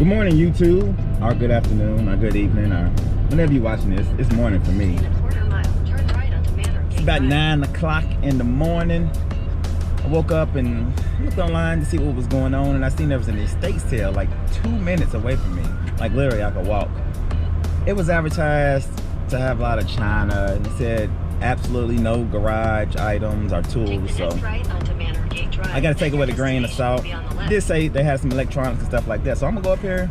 Good morning, YouTube, or good afternoon, or good evening, or whenever you're watching this. It's morning for me. It's about 9 o'clock in the morning. I woke up and looked online to see what was going on, and I seen there was an estate sale like 2 minutes away from me. Like literally, I could walk. It was advertised to have a lot of china, and it said absolutely no garage items or tools. So I gotta take it with a grain of salt. It did say they had some electronics and stuff like that, so I'm gonna go up here,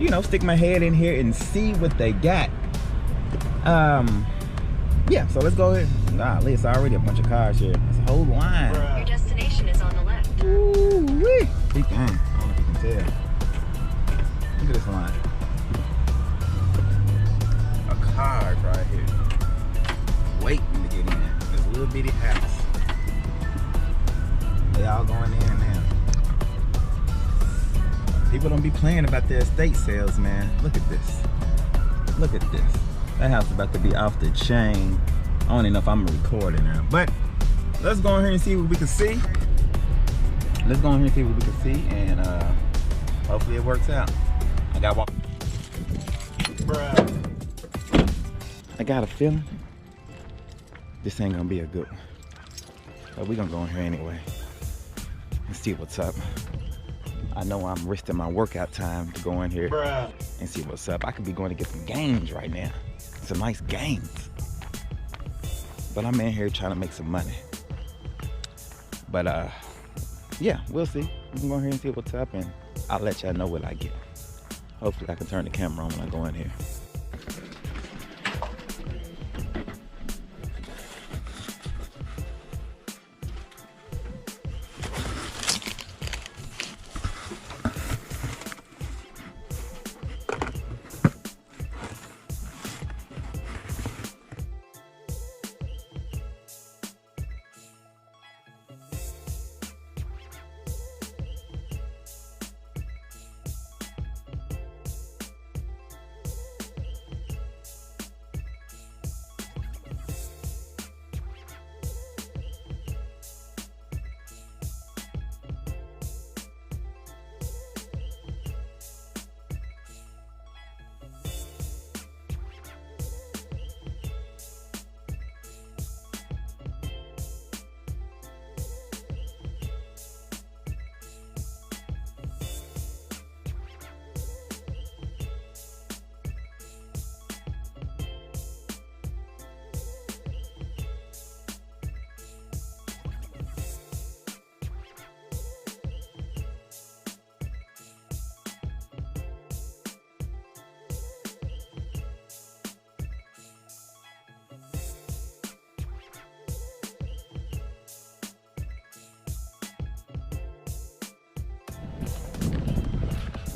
you know, stick my head in here and see what they got. Yeah, so let's go ahead. It's already a bunch of cars here. It's a whole line. Your destination is on the left. Ooh-wee. Dang, I don't know if you can tell. Look at this line. A car right here, waiting to get in. This little bitty house. They all going in now. People don't be playing about their estate sales, man. Look at this. Look at this. That house is about to be off the chain. I don't even know if I'm recording now, but let's go in here and see what we can see. Let's go in here and see what we can see, and hopefully it works out. I got walk. I got a feeling this ain't gonna be a good one, but we're gonna go in here anyway and see what's up. I know I'm risking my workout time to go in here and see what's up. I could be going to get some games right now, some nice games, but I'm in here trying to make some money. But yeah, we'll see. We can go in here and see what's up, and I'll let y'all know what I get. Hopefully I can turn the camera on when I go in here.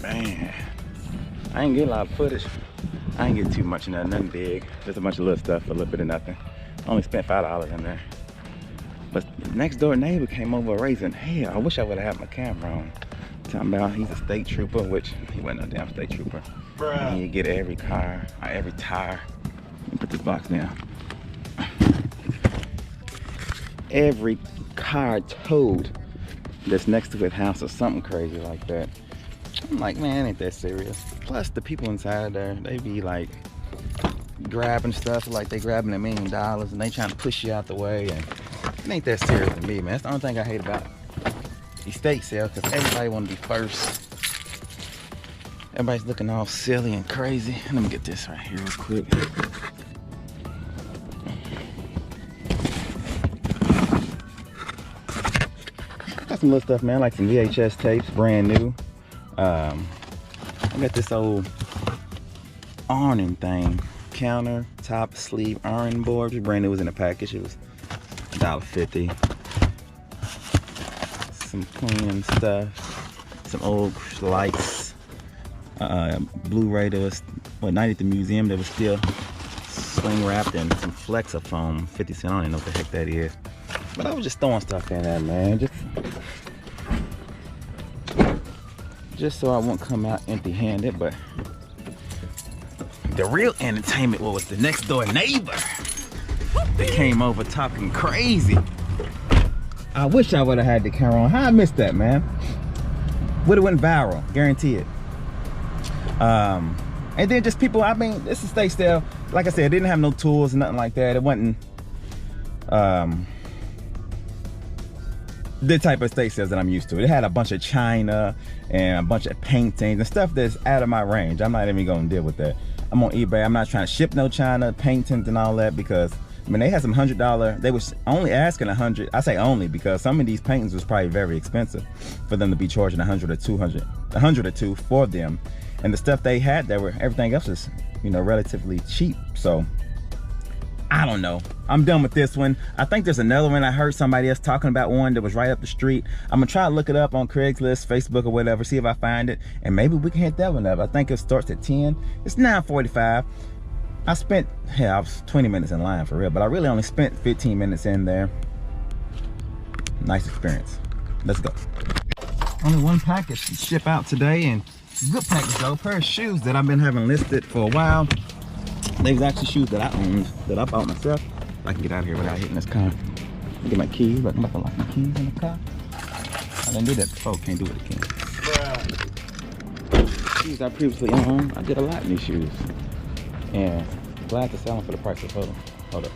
Man, I ain't get a lot of footage. I ain't get too much in there, nothing big. Just a bunch of little stuff, a little bit of nothing. I only spent $5 in there. But next door neighbor came over raising hell. I wish I would have had my camera on. Talking about he's a state trooper, which he wasn't a damn state trooper. And you get every car, or every tire. Let me put this box down. Every car towed that's next to his house or something crazy like that. I'm like, man, ain't that serious. Plus the people inside there, they be like grabbing stuff like they grabbing $1 million and they trying to push you out the way, and it ain't that serious to me, man. That's the only thing I hate about estate sales, because everybody want to be first. Everybody's looking all silly and crazy. Let me get this right here real quick. Got some little stuff, man, like some VHS tapes, brand new. I got this old ironing thing, counter top sleeve iron board. It was brand new, it was in a package. It was $1.50. Some cleaning stuff, some old lights, Blu-ray that was night at the museum that was still sling wrapped, and some Flexafoam, 50 cents. I don't even know what the heck that is. But I was just throwing stuff in there, man. Just so I won't come out empty-handed. But the real entertainment was the next door neighbor that came over talking crazy. I wish I would have had the camera on. How I missed that, man? Would have went viral, guarantee it. And then just people, I mean, this is estate sale. Like I said, it didn't have no tools, nothing like that. It wasn't the type of estate sales that I'm used to. It had a bunch of china and a bunch of paintings and stuff that's out of my range. I'm not even gonna deal with that. I'm on eBay. I'm not trying to ship no china, paintings and all that, because I mean, they had some $100, they was only asking 100. I say only because some of these paintings was probably very expensive for them to be charging 100 or 200, 100 or 2 for them. And the stuff they had, there were, everything else was, you know, relatively cheap. So I don't know. I'm done with this one. I think there's another one. I heard somebody else talking about one that was right up the street. I'm gonna try to look it up on Craigslist, Facebook, or whatever, see if I find it, and maybe we can hit that one up. I think it starts at 10. It's 9:45. I spent, I was 20 minutes in line for real, but I really only spent 15 minutes in there. Nice experience. Let's go. Only one package to ship out today, and good package though. A pair of shoes that I've been having listed for a while. They was actually shoes that I owned, that I bought myself. I can get out of here without hitting this car. Get my keys. Look, I'm about to lock my keys in the car. I didn't do that before. Can't do it again. Shoes I previously owned. I did a lot in these shoes. And glad to sell them for the price of total. Hold up.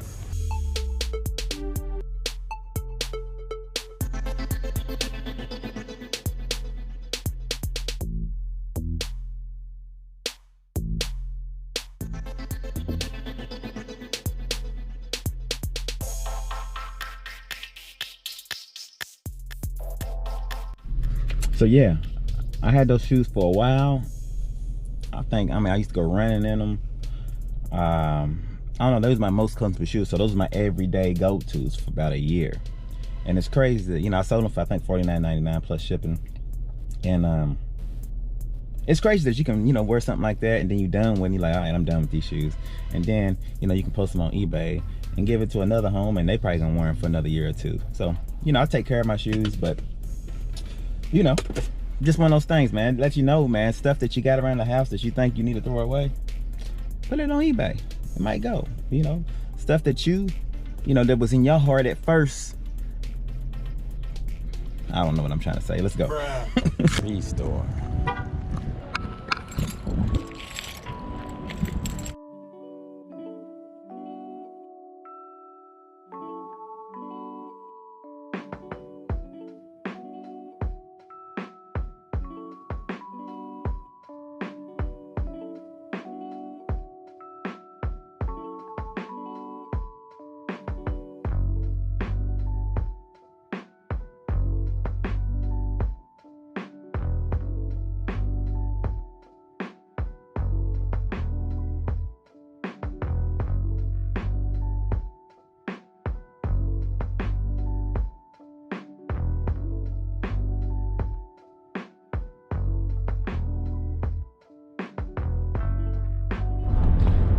So yeah, I had those shoes for a while. I used to go running in them. I don't know, those were my most comfortable shoes. So those were my everyday go-tos for about a year. And it's crazy that, you know, I sold them for I think $49.99 plus shipping. And it's crazy that you can, you know, wear something like that and then you're done when you're like, all right, I'm done with these shoes. And then, you know, you can post them on eBay and give it to another home and they probably gonna wear them for another year or two. So, you know, I take care of my shoes, but you know, just one of those things, man. Let you know, man, stuff that you got around the house that you think you need to throw away, put it on eBay. It might go, you know. Stuff that you know, that was in your heart at first. I don't know what I'm trying to say. Let's go. Restore.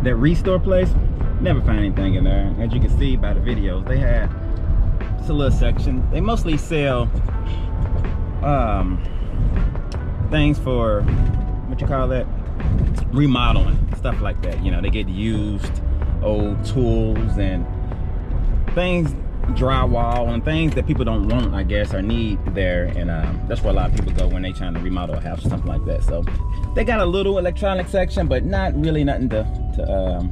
That restore place, never find anything in there. As you can see by the videos, they had just a little section. They mostly sell things for, what you call that, remodeling, stuff like that. You know, they get used old tools and things, drywall and things that people don't want, I guess, or need there. And that's where a lot of people go when they trying to remodel a house or something like that. So they got a little electronic section, but not really nothing to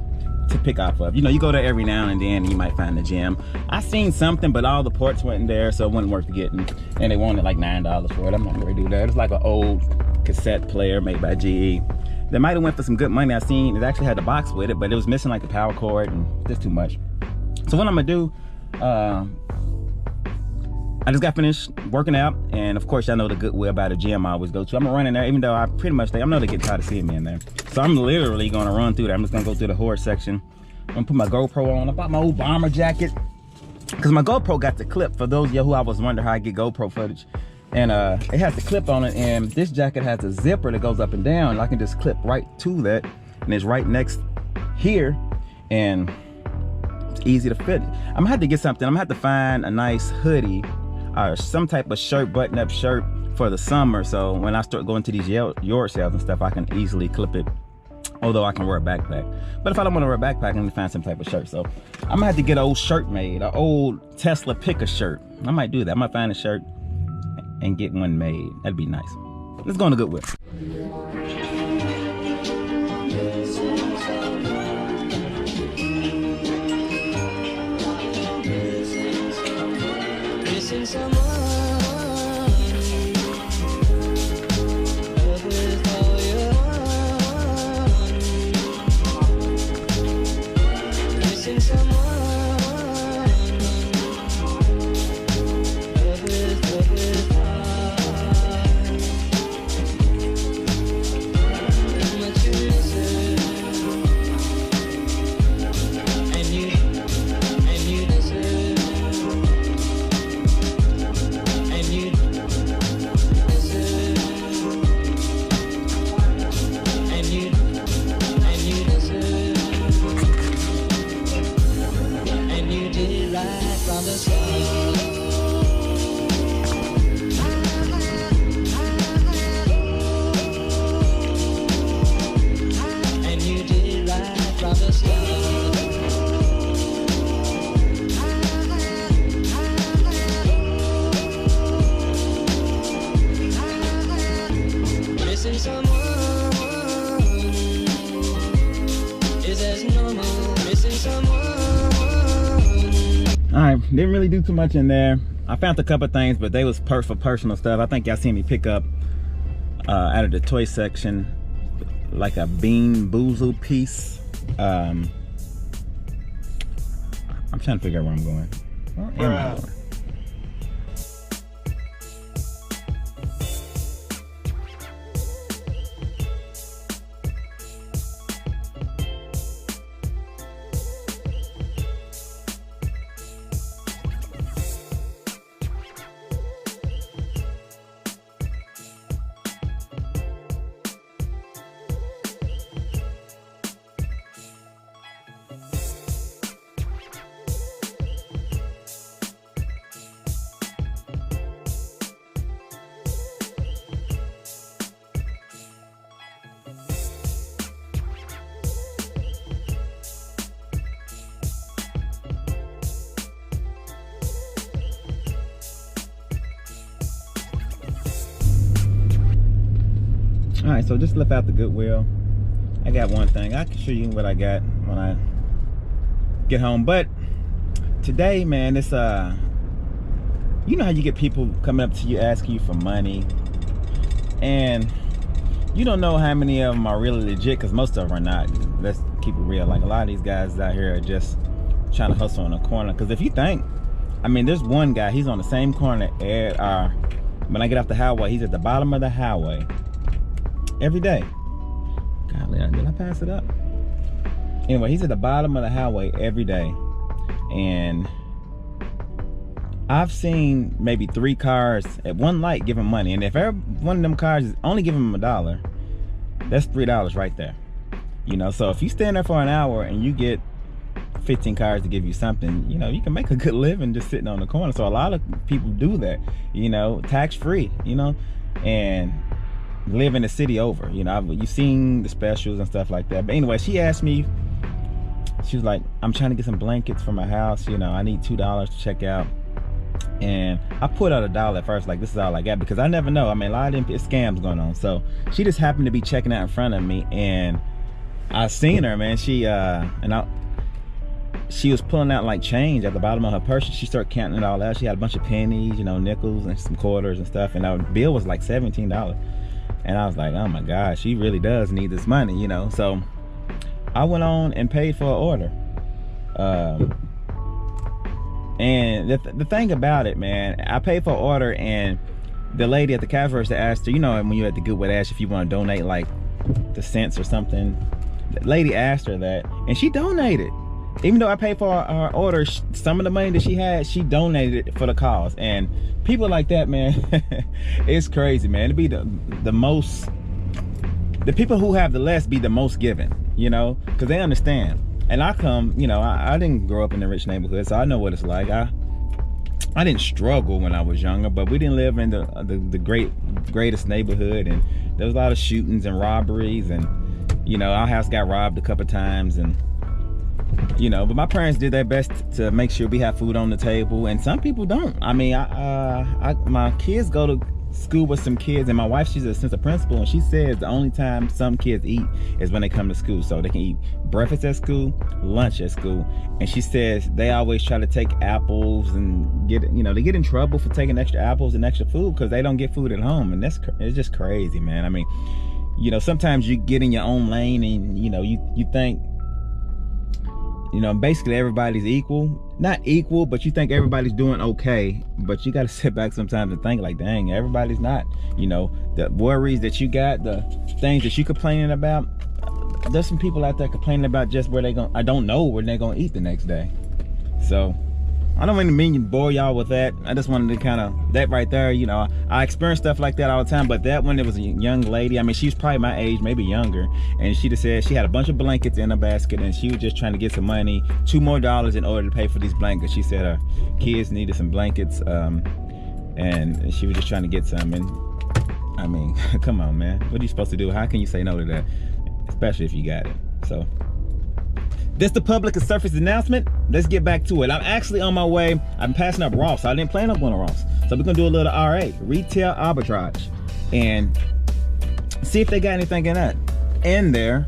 pick off of. You know, you go there every now and then and you might find a gem. I seen something, but all the parts weren't there, so it wasn't worth getting. And they wanted like $9 for it. I'm not gonna do that. It's like an old cassette player made by GE. They might have went for some good money. I seen it actually had the box with it, but it was missing like the power cord and just too much. So what I'm gonna do, I just got finished working out, and of course, I know the Goodwill by the gym I always go to. I'm gonna run in there, even though I pretty much I know they get tired of seeing me in there. So I'm literally gonna run through there. I'm just gonna go through the horse section. I'm gonna put my GoPro on. I bought my old bomber jacket because my GoPro got the clip. For those of you who I was wondering how I get GoPro footage, and it has the clip on it, and this jacket has a zipper that goes up and down. And I can just clip right to that, and it's right next here, and it's easy to fit. I'm gonna have to get something. I'm gonna have to find a nice hoodie or some type of shirt, button-up shirt for the summer, so when I start going to these yard sales and stuff, I can easily clip it, although I can wear a backpack. But if I don't want to wear a backpack, I'm gonna find some type of shirt. So I'm gonna have to get an old shirt made, an old Tesla picker shirt. I might do that. I might find a shirt and get one made. That'd be nice. Let's go on to Goodwill. Alright, didn't really do too much in there. I found a couple things, but they was for personal stuff. I think y'all seen me pick up out of the toy section like a Bean Boozle piece. I'm trying to figure out where I'm going. Where am I going? All right, so just left out the Goodwill. I got one thing. I can show you what I got when I get home. But today, man, it's you know how you get people coming up to you asking you for money, and you don't know how many of them are really legit, because most of them are not. Let's keep it real. Like, a lot of these guys out here are just trying to hustle on a corner. Because if you think, I mean, there's one guy, he's on the same corner at when I get off the highway, he's at the bottom of the highway every day. Golly, did I pass it up? Anyway, he's at the bottom of the highway every day, and I've seen maybe 3 cars at one light give him money. And if every one of them cars is only giving him $1, that's $3 right there. You know, so if you stand there for an hour and you get 15 cars to give you something, you know, you can make a good living just sitting on the corner. So a lot of people do that, you know, tax free, you know, and live in the city over. You know, you've seen the specials and stuff like that. But anyway, she asked me, she was like, I'm trying to get some blankets for my house, you know, I need $2 to check out. And I put out $1 at first, like, this is all I got, because I never know. I mean, a lot of them scams going on. So she just happened to be checking out in front of me, and I seen her, man. She was pulling out like change at the bottom of her purse. She started counting it all out. She had a bunch of pennies, you know, nickels and some quarters and stuff, and our bill was like $17. And I was like, oh my gosh, she really does need this money, you know. So I went on and paid for an order. And the thing about it, man, I paid for an order, and the lady at the cash register asked her, you know, when you're at the Goodwill, ask if you want to donate like the cents or something. The lady asked her that, and she donated. Even though I paid for her order, some of the money that she had, she donated it for the cause. And people like that, man, it's crazy, man. To be the most, the people who have the less be the most giving, you know, because they understand. And I come, you know, I didn't grow up in a rich neighborhood, so I know what it's like. I didn't struggle when I was younger, but we didn't live in the greatest neighborhood, and there was a lot of shootings and robberies, and, you know, our house got robbed a couple times, and, you know, but my parents did their best to make sure we have food on the table, and some people don't. I mean, my kids go to school with some kids, and my wife, she's an assistant principal, and she says the only time some kids eat is when they come to school. So they can eat breakfast at school, lunch at school, and she says they always try to take apples and get, you know, they get in trouble for taking extra apples and extra food because they don't get food at home. And it's just crazy, man. I mean, you know, sometimes you get in your own lane and, you know, you think, you know, basically everybody's equal. Not equal, but you think everybody's doing okay. But you got to sit back sometimes and think like, dang, everybody's not. You know, the worries that you got, the things that you complaining about, there's some people out there complaining about just where they going, I don't know where they're going to eat the next day. So I don't really mean to bore y'all with that. I just wanted to kind of, that right there, you know, I experience stuff like that all the time, but that one, it was a young lady. I mean, she's probably my age, maybe younger, and she just said she had a bunch of blankets in a basket and she was just trying to get some money, $2 more in order to pay for these blankets. She said her kids needed some blankets, and she was just trying to get some. And I mean, come on, man, what are you supposed to do? How can you say no to that, especially if you got it? So this the public surface announcement. Let's get back to it. I'm actually on my way. I'm passing up Ross. I didn't plan on going to Ross. So we're gonna do a little RA, retail arbitrage, and see if they got anything in there.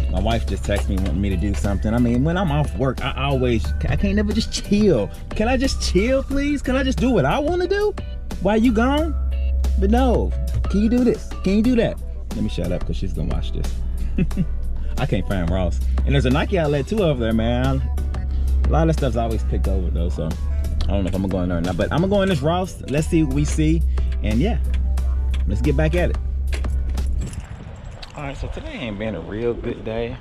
My wife just texted me wanting me to do something. I mean, when I'm off work, I can't never just chill. Can I just chill, please? Can I just do what I want to do while you gone? But no, can you do this? Can you do that? Let me shut up because she's gonna watch this. I can't find Ross. And there's a Nike outlet too over there, man. A lot of stuff's always picked over though, so I don't know if I'm gonna go in there or not, but I'm gonna go in this Ross. Let's see what we see, and yeah, let's get back at it. All right, so today ain't been a real good day.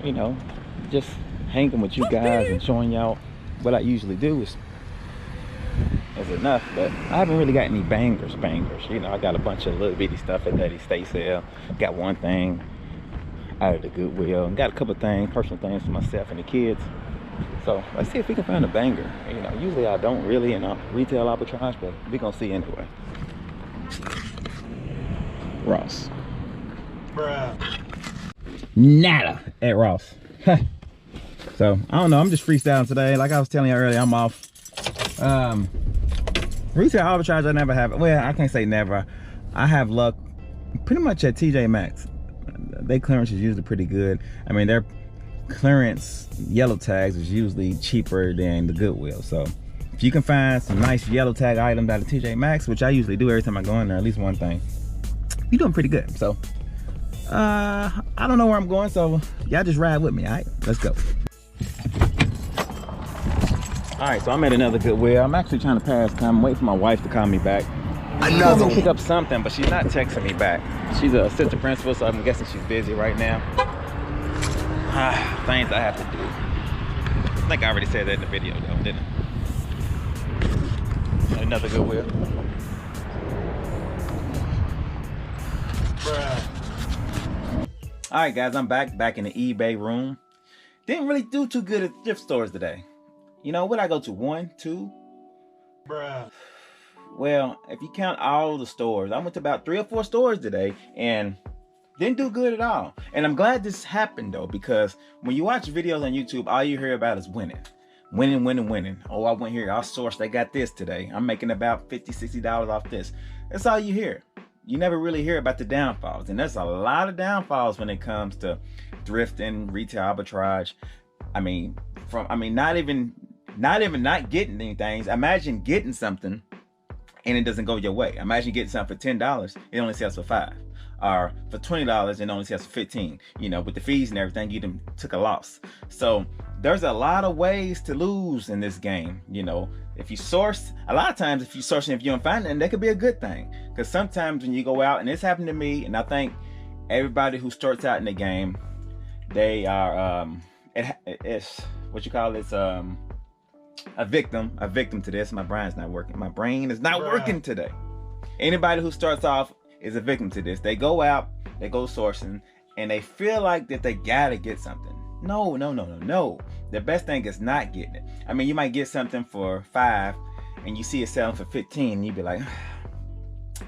You know, just hanging with you guys and showing y'all what I usually do is enough, but I haven't really got any bangers. You know, I got a bunch of little bitty stuff at Daddy's State Sale. Got one thing out of the Goodwill, and got a couple things, personal things for myself and the kids. So let's see if we can find a banger. You know, usually I don't really in retail arbitrage, but we're gonna see anyway. Ross. Bruh. Nada at Ross. So I don't know, I'm just freestyling today. Like I was telling you earlier, I'm off. Retail arbitrage I never have, well, I can't say never. I have luck pretty much at TJ Maxx. Their clearance is usually pretty good. I mean, their clearance yellow tags is usually cheaper than the Goodwill. So if you can find some nice yellow tag items out of TJ Maxx, which I usually do every time I go in there, at least one thing, you're doing pretty good. So I don't know where I'm going, so y'all just ride with me. All right, let's go. All right, so I'm at another Goodwill. I'm actually trying to pass time. I'm waiting for my wife to call me back. Another one. Pick up something, but she's not texting me back. She's an assistant principal, so I'm guessing she's busy right now. Things I have to do. I think I already said that in the video though, didn't I? Another Goodwill. Bruh. All right, guys, I'm back in the eBay room. Didn't really do too good at thrift stores today. You know, what I go to? 1, 2? Bruh. Well, if you count all the stores, I went to about 3 or 4 stores today and didn't do good at all. And I'm glad this happened though, because when you watch videos on YouTube, all you hear about is winning. Winning. Oh, I went here, I sourced, I got this today. I'm making about $50, $60 off this. That's all you hear. You never really hear about the downfalls. And there's a lot of downfalls when it comes to thrift and retail arbitrage. I mean, not even not getting anything. Imagine getting something and it doesn't go your way. Imagine getting something for $10, it only sells for $5. Or for $20, it only sells for $15. You know, with the fees and everything, you done took a loss. So there's a lot of ways to lose in this game. You know, if you source, a lot of times if you source and if you don't find it, that could be a good thing. Because sometimes when you go out, and this happened to me, and I think everybody who starts out in the game, they are it's what you call it, a victim to this. My brain's not working. My brain is not working today. Anybody who starts off is a victim to this. They go out, they go sourcing, and they feel like that they gotta get something. No. The best thing is not getting it. I mean, you might get something for $5 and you see it selling for $15 and you be like,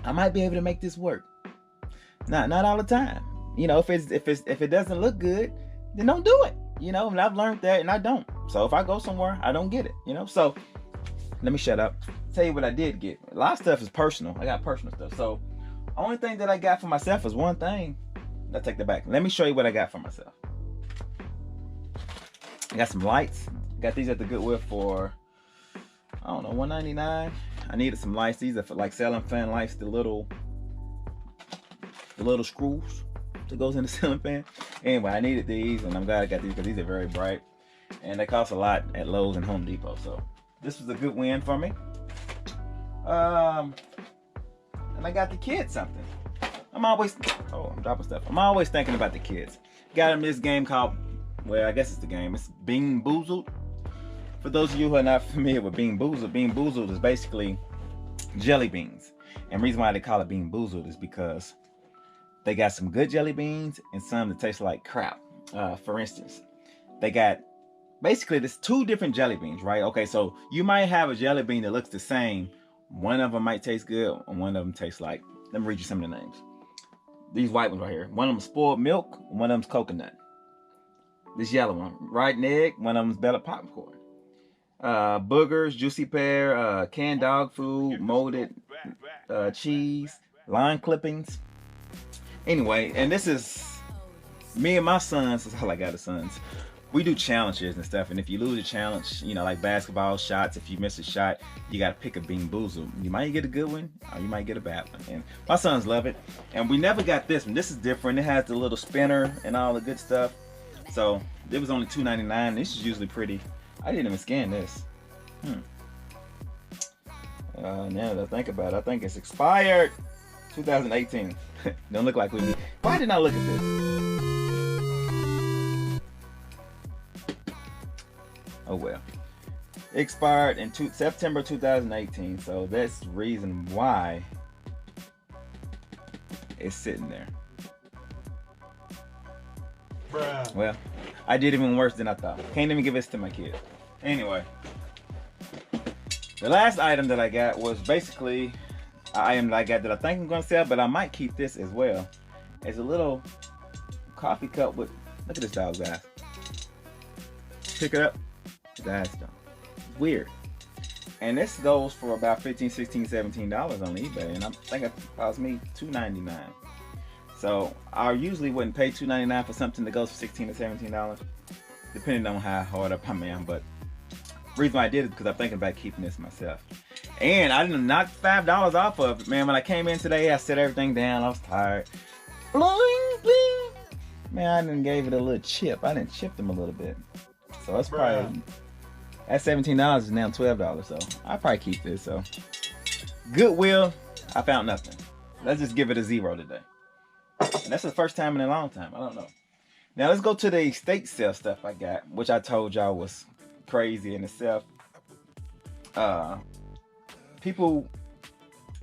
I might be able to make this work. Not all the time. You know, if it doesn't look good, then don't do it. You know, and I've learned that, and I don't. So if I go somewhere, I don't get it, you know. So let me shut up. Tell you what I did get. A lot of stuff is personal. I got personal stuff. So only thing that I got for myself is one thing. I take that back. Let me show you what I got for myself. I got some lights. Got these at the Goodwill for, I don't know, $1.99. I needed some lights. These are for like ceiling fan lights, the little screws that goes in the ceiling fan. Anyway, I needed these, and I'm glad I got these because these are very bright, and they cost a lot at Lowe's and Home Depot. So this was a good win for me. And I got the kids something. I'm always thinking about the kids. Got them this game called, well, I guess it's the game. It's Bean Boozled. For those of you who are not familiar with Bean Boozled is basically jelly beans. And the reason why they call it Bean Boozled is because they got some good jelly beans and some that taste like crap. For instance, they got basically there's two different jelly beans, right? Okay, so you might have a jelly bean that looks the same. One of them might taste good, and one of them tastes like, let me read you some of the names. These white ones right here. One of them is spoiled milk, one of them's coconut. This yellow one, rotten egg, one of them's Bella popcorn. Boogers, juicy pear, canned dog food, molded cheese, lime clippings. Anyway, and this is me and my sons. This is all I got of sons. We do challenges and stuff, and if you lose a challenge, you know, like basketball shots, if you miss a shot, you got to pick a Bean Boozled. You might get a good one, or you might get a bad one. And my sons love it. And we never got this one. This is different. It has the little spinner and all the good stuff. So it was only $2.99. This is usually pretty. I didn't even scan this. Now that I think about it, I think it's expired. 2018. Don't look like we need. Why didn't I look at this? Oh well. Expired in September 2018. So that's the reason why it's sitting there. Bruh. Well, I did even worse than I thought. Can't even give this to my kids. Anyway, the last item that I got was basically an item that I got that I think I'm gonna sell, but I might keep this as well. It's a little coffee cup with, look at this dog's eyes. Pick it up. His eyes don't. Weird. And this goes for about $15, $16, $17 on eBay, and I think it cost me $2.99. So I usually wouldn't pay $2.99 for something that goes for $16 to $17, depending on how hard up I am. But the reason why I did it is because I'm thinking about keeping this myself. And I didn't knock $5 off of it, man. When I came in today, I set everything down. I was tired. Bling, bling. Man, I done gave it a little chip. I done chipped them a little bit. So that's probably, that $17 is now $12. So I'll probably keep this. So Goodwill, I found nothing. Let's just give it a 0 today. And that's the first time in a long time. I don't know. Now let's go to the estate sale stuff I got, which I told y'all was crazy in itself. People,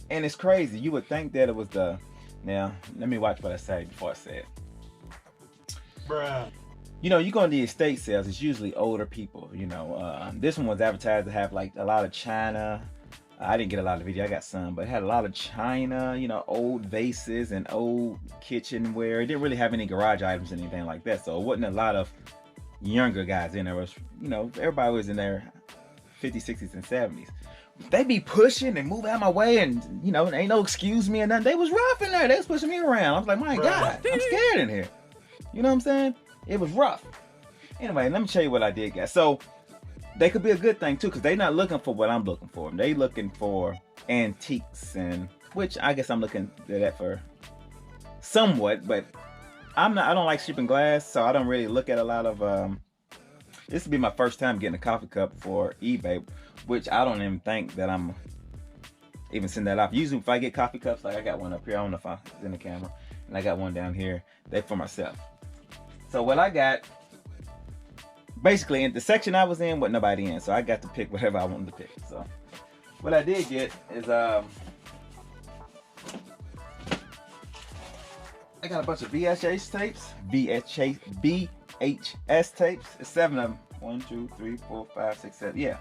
and it's crazy. You would think that it was the, now let me watch what I say before I say it. Bruh. You know, you go to the estate sales, it's usually older people, you know. This one was advertised to have like a lot of china. I didn't get a lot of video, I got some, but it had a lot of china, you know, old vases and old kitchenware. It didn't really have any garage items or anything like that, so it wasn't a lot of younger guys in there. It was, you know, everybody was in their 50s, 60s, and 70s. They be pushing and move out of my way, and, you know, ain't no excuse me or nothing. They was rough in there. They was pushing me around. I was like, my God, I'm scared in here. You know what I'm saying? It was rough. Anyway, let me show you what I did, guys. So they could be a good thing too, because they're not looking for what I'm looking for. They looking for antiques, and which I guess I'm looking at that for somewhat, but I don't like shipping glass, so I don't really look at a lot of this would be my first time getting a coffee cup for eBay, which I don't even think that I'm even send that off. Usually if I get coffee cups, like I got one up here, I don't know if it's in the camera, and I got one down here, they're for myself. So what I got, basically in the section I was in, wasn't nobody in, so I got to pick whatever I wanted to pick. So what I did get is I got a bunch of VHS tapes, VHS tapes. It's 7 of them. 1, 2, 3, 4, 5, 6, 7. Yeah.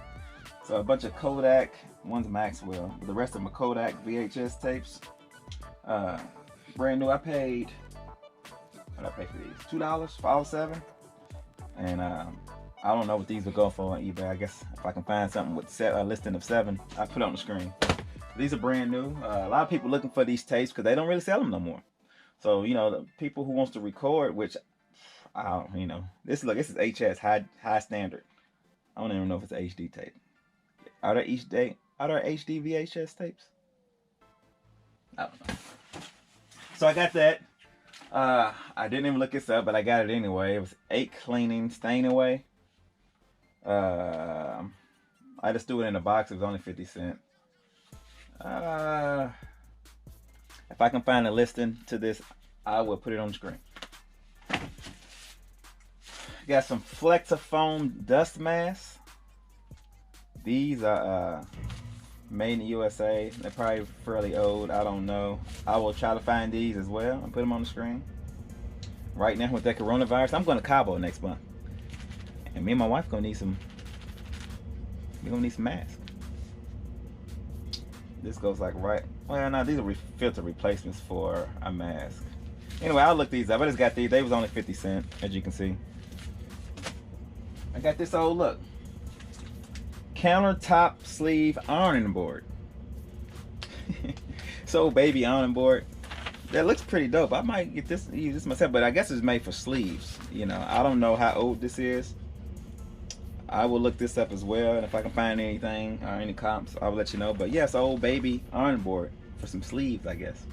So a bunch of Kodak. One's Maxwell. But the rest of them are Kodak VHS tapes. Brand new. I paid. What did I pay for these? $2 for all 7. And I I don't know what these would go for on eBay. I guess if I can find something with a listing of 7, I'll put it on the screen. These are brand new. A lot of people looking for these tapes because they don't really sell them no more. So, you know, the people who wants to record, which, I don't, you know, this is HS, high standard. I don't even know if it's an HD tape. Are there HD VHS tapes? I don't know. So I got that. I didn't even look this up, but I got it anyway. It was 8 cleaning stain away. I just threw it in a box. It was only 50 cents. If I can find a listing to this, I will put it on the screen. Got some Flexifoam dust masks. These are made in the USA. They're probably fairly old. I don't know. I will try to find these as well and put them on the screen. Right now with that coronavirus, I'm going to Cabo next month, and me and my wife gonna need some. We're gonna need some masks. This goes like right. Well, no, these are filter replacements for a mask. Anyway, I'll look these up. I just got these. They was only 50 cents, as you can see. I got this old look. Countertop sleeve ironing board. So baby ironing board. That looks pretty dope. I might get this, use this myself, but I guess it's made for sleeves. You know, I don't know how old this is. I will look this up as well, and if I can find anything or any comps, I'll let you know. But yes, old baby ironing board for some sleeves, I guess.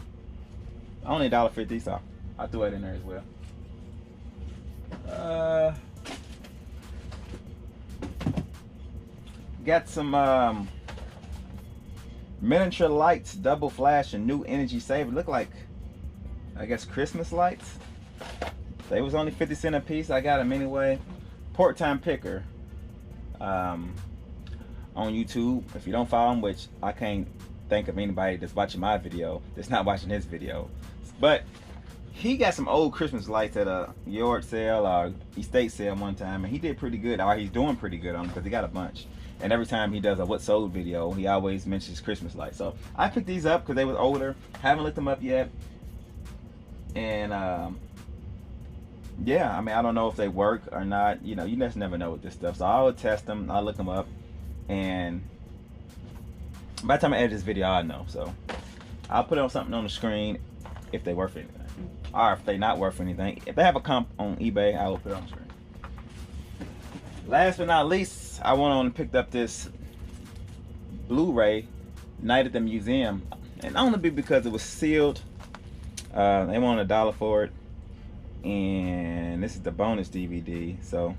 Only $1.50, so I threw it in there as well. Got some miniature lights, double flash and new energy saver. Look like, I guess, Christmas lights. They was only 50 cents a piece. I got them anyway. Port time picker on YouTube. If you don't follow him, which I can't think of anybody that's watching my video that's not watching his video, but he got some old Christmas lights at a yard sale or estate sale one time, and he did pretty good, or he's doing pretty good on them because he got a bunch. And every time he does a what sold video, he always mentions Christmas lights. So I picked these up because they was older. Haven't looked them up yet. And yeah, I mean, I don't know if they work or not. You know, you just never know with this stuff. So I will test them. I'll look them up. And by the time I edit this video, I'll know. So I'll put on something on the screen if they worth anything. Or if they're not worth anything. If they have a comp on eBay, I will put it on the screen. Last but not least, I went on and picked up this Blu-ray Night at the Museum, and only because it was sealed. They wanted $1 for it, and this is the bonus DVD. So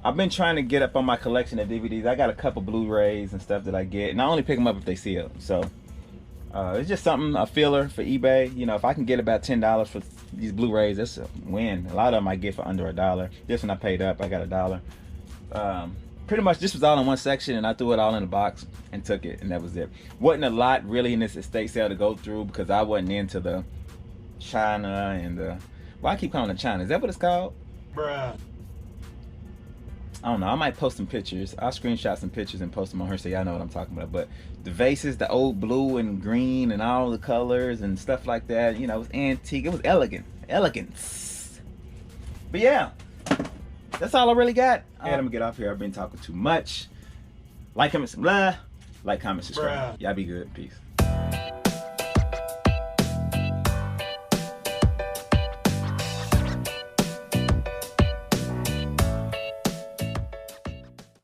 I've been trying to get up on my collection of DVDs. I got a couple Blu-rays and stuff that I get, and I only pick them up if they seal. So it's just something, a filler for eBay. You know, if I can get about $10 for these Blu-rays, that's a win. A lot of them I get for under $1. This one I paid up, I got $1. Pretty much this was all in one section, and I threw it all in a box and took it, and that was it. Wasn't a lot really in this estate sale to go through because I wasn't into the China and the, well, I keep calling it China. Is that what it's called? Bruh. I don't know. I might post some pictures. I'll screenshot some pictures and post them on her so y'all know what I'm talking about. But the vases, the old blue and green and all the colors and stuff like that, you know, it was antique. It was elegant. Elegance. But yeah, that's all I really got. I'm gonna get off here. I've been talking too much. Like, comment, subscribe. Like, comment, subscribe. Y'all be good. Peace.